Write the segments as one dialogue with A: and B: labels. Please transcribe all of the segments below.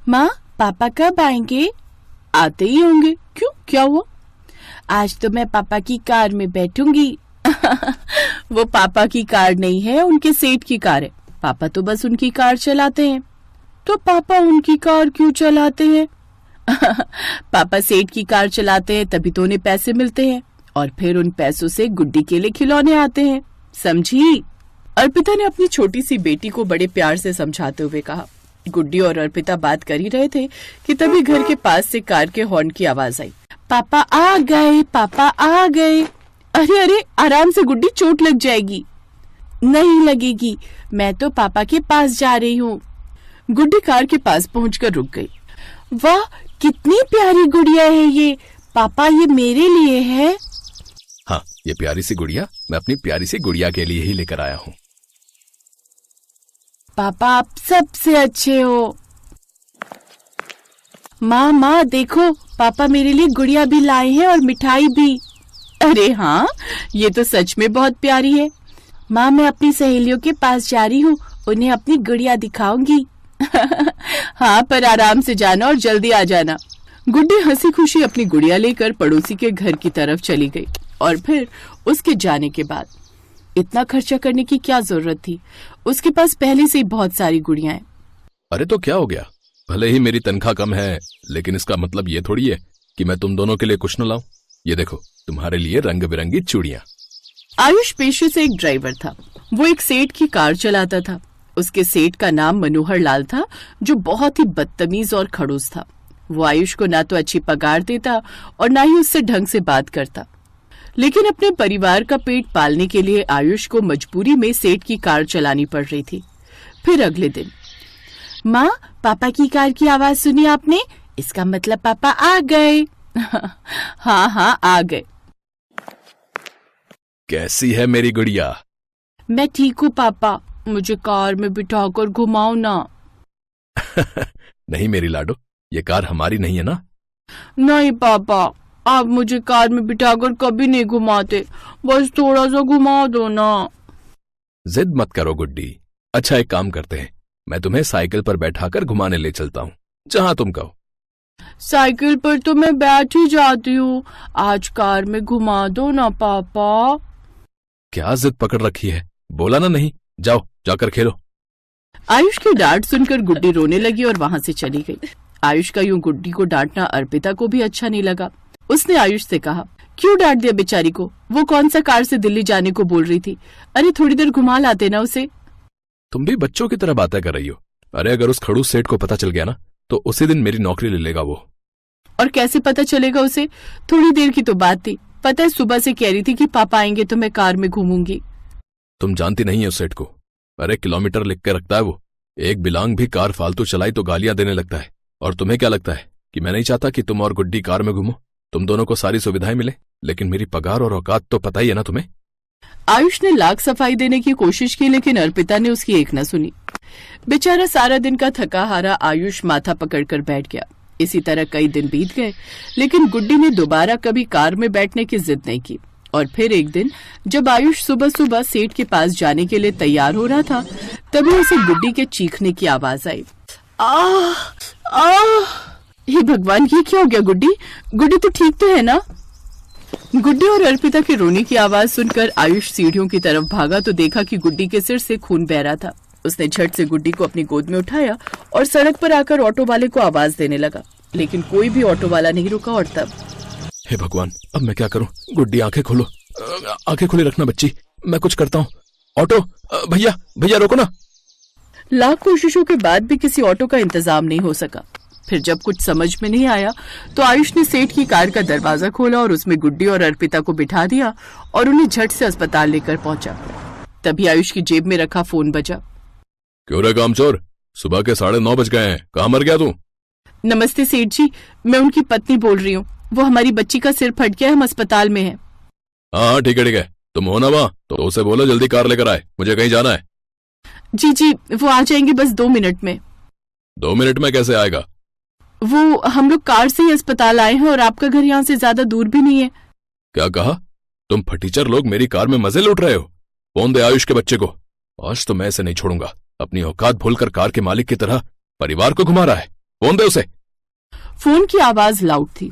A: माँ, पापा कब आएंगे? आते ही होंगे। क्यों, क्या हुआ? आज तो मैं पापा की कार में बैठूंगी। वो पापा की कार नहीं है, उनके सेठ की कार है। पापा तो बस उनकी कार चलाते हैं। तो पापा उनकी कार क्यों चलाते हैं? पापा सेठ की कार चलाते हैं तभी तो उन्हें पैसे मिलते हैं, और फिर उन पैसों से गुड्डी के लिए खिलौने आते हैं। समझी? अर्पिता ने अपनी छोटी सी बेटी को बड़े प्यार से समझाते हुए कहा। गुड्डी और अर्पिता बात कर ही रहे थे कि तभी घर के पास से कार के हॉर्न की आवाज आई। पापा आ गए, पापा आ गए। अरे अरे, आराम से गुड्डी, चोट लग जाएगी। नहीं लगेगी, मैं तो पापा के पास जा रही हूँ। गुड्डी कार के पास पहुंचकर रुक गई। वाह, कितनी प्यारी गुड़िया है ये। पापा, ये मेरे लिए है।
B: हाँ, ये प्यारी सी गुड़िया मैं अपनी प्यारी सी गुड़िया के लिए ही लेकर आया हूँ।
A: पापा, आप सबसे अच्छे हो। माँ देखो, पापा मेरे लिए गुड़िया भी लाए हैं और मिठाई भी। अरे हाँ, ये तो सच में बहुत प्यारी है। माँ, मैं अपनी सहेलियों के पास जा रही हूँ, उन्हें अपनी गुड़िया दिखाऊंगी। हाँ, पर आराम से जाना और जल्दी आ जाना। गुड्डी हंसी खुशी अपनी गुड़िया लेकर पड़ोसी के घर की तरफ चली गई। और फिर उसके जाने के बाद इतना खर्चा करने की क्या जरूरत थी? उसके पास पहले से ही बहुत सारी गुड़ियां हैं।
B: अरे तो क्या हो गया? भले ही मेरी तनख्वाह कम है, लेकिन इसका मतलब ये थोड़ी है कि मैं तुम दोनों के लिए कुछ न लाऊं। ये देखो, तुम्हारे लिए रंग बिरंगी चूड़ियां।
A: आयुष पेशे से एक ड्राइवर था। वो एक सेठ की कार चलाता था। उसके सेठ का नाम मनोहर लाल था, जो बहुत ही बदतमीज और खड़ूस था। वो आयुष को ना तो अच्छी पगार देता और ना ही उससे ढंग से बात करता। लेकिन अपने परिवार का पेट पालने के लिए आयुष को मजबूरी में सेठ की कार चलानी पड़ रही थी। फिर अगले दिन, माँ, पापा की कार की आवाज सुनी आपने? इसका मतलब पापा आ गए। हाँ, आ गए।
B: कैसी है मेरी गुड़िया?
A: मैं ठीक हूँ पापा, मुझे कार में बिठाकर घुमाओ ना।
B: नहीं मेरी लाडो, ये कार हमारी नहीं है ना।
A: नहीं पापा, आप मुझे कार में बिठाकर कभी नहीं घुमाते, बस थोड़ा सा घुमा दो ना।
B: जिद मत करो गुड्डी। अच्छा, एक काम करते हैं, मैं तुम्हें साइकिल पर बैठाकर घुमाने ले चलता हूँ, जहाँ तुम कहो।
A: साइकिल पर तो मैं बैठ ही जाती हूँ, आज कार में घुमा दो ना पापा।
B: क्या जिद पकड़ रखी है? बोला ना नहीं, जाओ जाकर खेलो।
A: आयुष की डांट सुनकर गुड्डी रोने लगी और वहां से चली गई। आयुष का यूं गुड्डी को डांटना अर्पिता को भी अच्छा नहीं लगा। उसने आयुष से कहा, क्यों डांट दिया बेचारी को? वो कौन सा कार से दिल्ली जाने को बोल रही थी? अरे थोड़ी देर घुमा लाते ना उसे।
B: तुम भी बच्चों की तरह बातें कर रही हो। अरे अगर उस खड़ूस सेठ को पता चल गया ना, तो उसी दिन मेरी नौकरी ले लेगा वो।
A: और कैसे पता चलेगा उसे? थोड़ी देर की तो बात थी। पता है, सुबह से कह रही थी कि पापा आएंगे तो मैं कार में घूमूंगी।
B: तुम जानती नहीं है उस सेठ को। अरे किलोमीटर लिख के रखता है वो। एक बिलांग भी कार फालतू चलाई तो गालियां देने लगता है। और तुम्हें क्या लगता है कि मैं नहीं चाहता कि तुम और गुड्डी कार में घूमो? तुम दोनों को सारी सुविधाएं मिले, लेकिन मेरी पगार और औकात तो पता ही है ना तुम्हें।
A: आयुष ने लाख सफाई देने की कोशिश की, लेकिन अर्पिता ने उसकी एक न सुनी। बेचारा सारा दिन का थका हारा आयुष माथा पकड़कर बैठ गया। इसी तरह कई दिन बीत गए, लेकिन गुड्डी ने दोबारा कभी कार में बैठने की जिद नहीं की। और फिर एक दिन जब आयुष सुबह सुबह सेठ के पास जाने के लिए तैयार हो रहा था, तभी उसे गुड्डी के चीखने की आवाज आई। हे भगवान, ये क्या हो गया गुड्डी? गुड्डी तो ठीक तो है ना? गुड्डी और अर्पिता के रोने की आवाज सुनकर आयुष सीढ़ियों की तरफ भागा तो देखा कि गुड्डी के सिर से खून बह रहा था। उसने झट से गुड्डी को अपनी गोद में उठाया और सड़क पर आकर ऑटो वाले को आवाज देने लगा, लेकिन कोई भी ऑटो वाला नहीं रुका। और तब,
B: हे भगवान, अब मैं क्या करूं? गुड्डी, आंखें खोलो, आंखें खोली रखना बच्ची, मैं कुछ करता हूँ। ऑटो, भैया रोको ना।
A: लाख कोशिशों के बाद भी किसी ऑटो का इंतजाम नहीं हो सका। फिर जब कुछ समझ में नहीं आया तो आयुष ने सेठ की कार का दरवाजा खोला और उसमें गुड्डी और अर्पिता को बिठा दिया और उन्हें झट से अस्पताल लेकर पहुंचा। तभी आयुष की जेब में रखा फोन बजा।
B: क्यों रे कामचोर, सुबह के 9:30 बज गए हैं, कहाँ मर गया तू?
A: नमस्ते सेठ जी, मैं उनकी पत्नी बोल रही हूँ। वो हमारी बच्ची का सिर फट गया, हम अस्पताल में हैं।
B: हाँ ठीक है, तुम हो ना वहाँ, तो उसे बोलो जल्दी कार लेकर आए, मुझे कहीं जाना है।
A: जी, वो आ जाएंगे बस 2 मिनट में।
B: 2 मिनट में कैसे आएगा?
A: वो हम लोग कार से ही अस्पताल आए हैं और आपका घर यहाँ से ज्यादा दूर भी नहीं है।
B: क्या कहा? तुम फटीचर लोग मेरी कार में मजे लूट रहे हो? फोन दे आयुष के बच्चे को, आज तो मैं इसे नहीं छोड़ूंगा। अपनी औकात भूलकर कार के मालिक की तरह परिवार को घुमा रहा है। फोन दे उसे।
A: फोन की आवाज लाउड थी।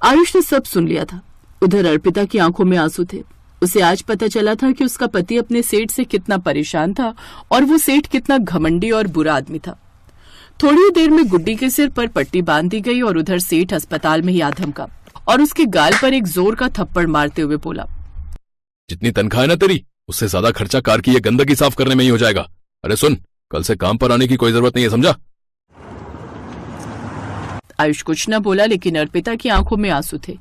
A: आयुष ने सब सुन लिया था। उधर अर्पिता की आंखों में आंसू थे। उसे आज पता चला था कि उसका पति अपने सेठ से कितना परेशान था और वो सेठ कितना घमंडी और बुरा आदमी था। थोड़ी ही देर में गुड्डी के सिर पर पट्टी बांध दी गई और उधर सेठ अस्पताल में ही आ धमका और उसके गाल पर एक जोर का थप्पड़ मारते हुए बोला,
B: जितनी तनख्वाह है ना तेरी, उससे ज्यादा खर्चा कार की ये गंदगी साफ करने में ही हो जाएगा। अरे सुन, कल से काम पर आने की कोई जरूरत नहीं है, समझा?
A: आयुष कुछ न बोला, लेकिन अर्पिता की आंखों में आंसू थे।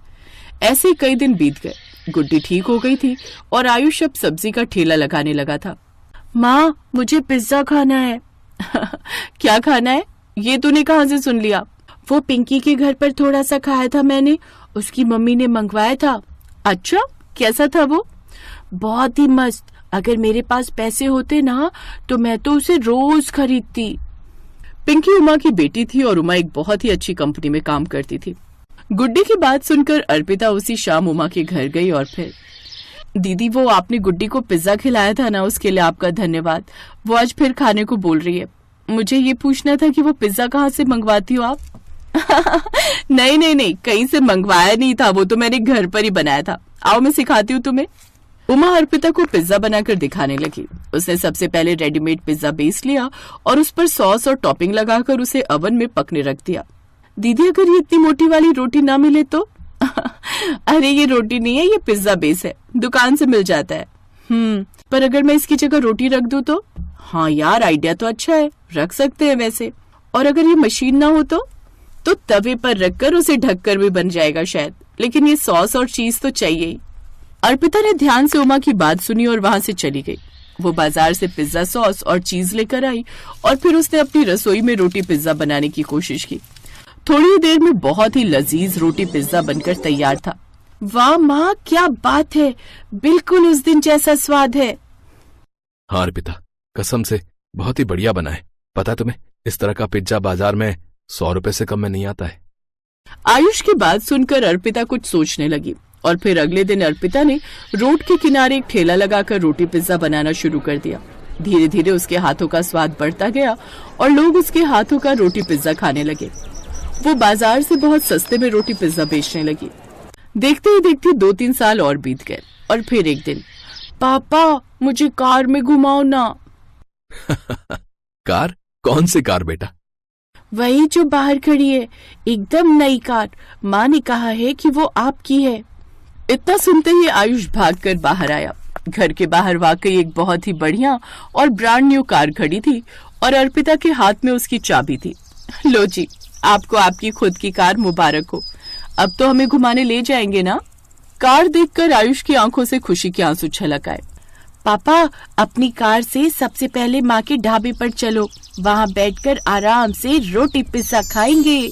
A: ऐसे कई दिन बीत गए। गुड्डी ठीक हो गई थी और आयुष अब सब्जी का ठेला लगाने लगा था। माँ, मुझे पिज्जा खाना है। क्या खाना है? ये तूने कहाँ से सुन लिया? वो पिंकी के घर पर थोड़ा सा खाया था मैंने, उसकी मम्मी ने मंगवाया था। अच्छा, कैसा था वो? बहुत ही मस्त। अगर मेरे पास पैसे होते ना तो मैं तो उसे रोज खरीदती। पिंकी उमा की बेटी थी और उमा एक बहुत ही अच्छी कंपनी में काम करती थी। गुड्डी की बात सुनकर अर्पिता उसी शाम उमा के घर गई और फिर, दीदी वो आपने गुड्डी को पिज्जा खिलाया था ना, उसके लिए आपका धन्यवाद। वो आज फिर खाने को बोल रही है। मुझे ये पूछना था कि वो पिज्जा कहाँ से मंगवाती हो आप? नहीं, कहीं से मंगवाया नहीं था, वो तो मैंने घर पर ही बनाया था। आओ मैं सिखाती हूँ तुम्हें। उमा अर्पिता को पिज्जा बनाकर दिखाने लगी। उसने सबसे पहले रेडीमेड पिज्जा बेस लिया और उस पर सॉस और टॉपिंग लगाकर उसे ओवन में पकने रख दिया। दीदी, अगर ये इतनी मोटी वाली रोटी ना मिले तो? अरे ये रोटी नहीं है, ये पिज्जा बेस है, दुकान से मिल जाता है। पर अगर मैं इसकी जगह रोटी रख दूं तो? हाँ यार, आइडिया तो अच्छा है, रख सकते हैं वैसे। और अगर ये मशीन ना हो तो तवे पर रखकर उसे ढककर भी बन जाएगा शायद, लेकिन ये सॉस और चीज तो चाहिए ही। अर्पिता ने ध्यान से उमा की बात सुनी और वहां से चली गई। वो बाजार से पिज्जा सॉस और चीज लेकर आई और फिर उसने अपनी रसोई में रोटी पिज्जा बनाने की कोशिश की। थोड़ी ही देर में बहुत ही लजीज रोटी पिज्जा बनकर तैयार था। वाह माँ, क्या बात है, बिल्कुल उस दिन जैसा स्वाद है।
B: हाँ अर्पिता, कसम से बहुत ही बढ़िया बना है। पता है तुम्हें, इस तरह का पिज्जा बाजार में 100 रुपए से कम में नहीं आता है।
A: आयुष की बात सुनकर अर्पिता कुछ सोचने लगी और फिर अगले दिन अर्पिता ने रोड के किनारे एक ठेला लगाकर रोटी पिज्जा बनाना शुरू कर दिया। धीरे धीरे उसके हाथों का स्वाद बढ़ता गया और लोग उसके हाथों का रोटी पिज्जा खाने लगे। वो बाजार से बहुत सस्ते में रोटी पिज्जा बेचने लगी। देखते ही देखते 2-3 साल और बीत गए और फिर एक दिन, पापा मुझे कार में घुमाओ ना।
B: कार? कौन सी कार बेटा?
A: वही जो बाहर खड़ी है, एकदम नई कार। माँ ने कहा है कि वो आपकी है। इतना सुनते ही आयुष भागकर बाहर आया। घर के बाहर वाकई एक बहुत ही बढ़िया और ब्रांड न्यू कार खड़ी थी और अर्पिता के हाथ में उसकी चाबी थी। लो जी, आपको आपकी खुद की कार मुबारक हो। अब तो हमें घुमाने ले जाएंगे ना? कार देखकर आयुष की आंखों से खुशी के आंसू छलक आए। पापा, अपनी कार से सबसे पहले माँ के ढाबे पर चलो, वहाँ बैठकर आराम से रोटी पिज्जा खाएंगे।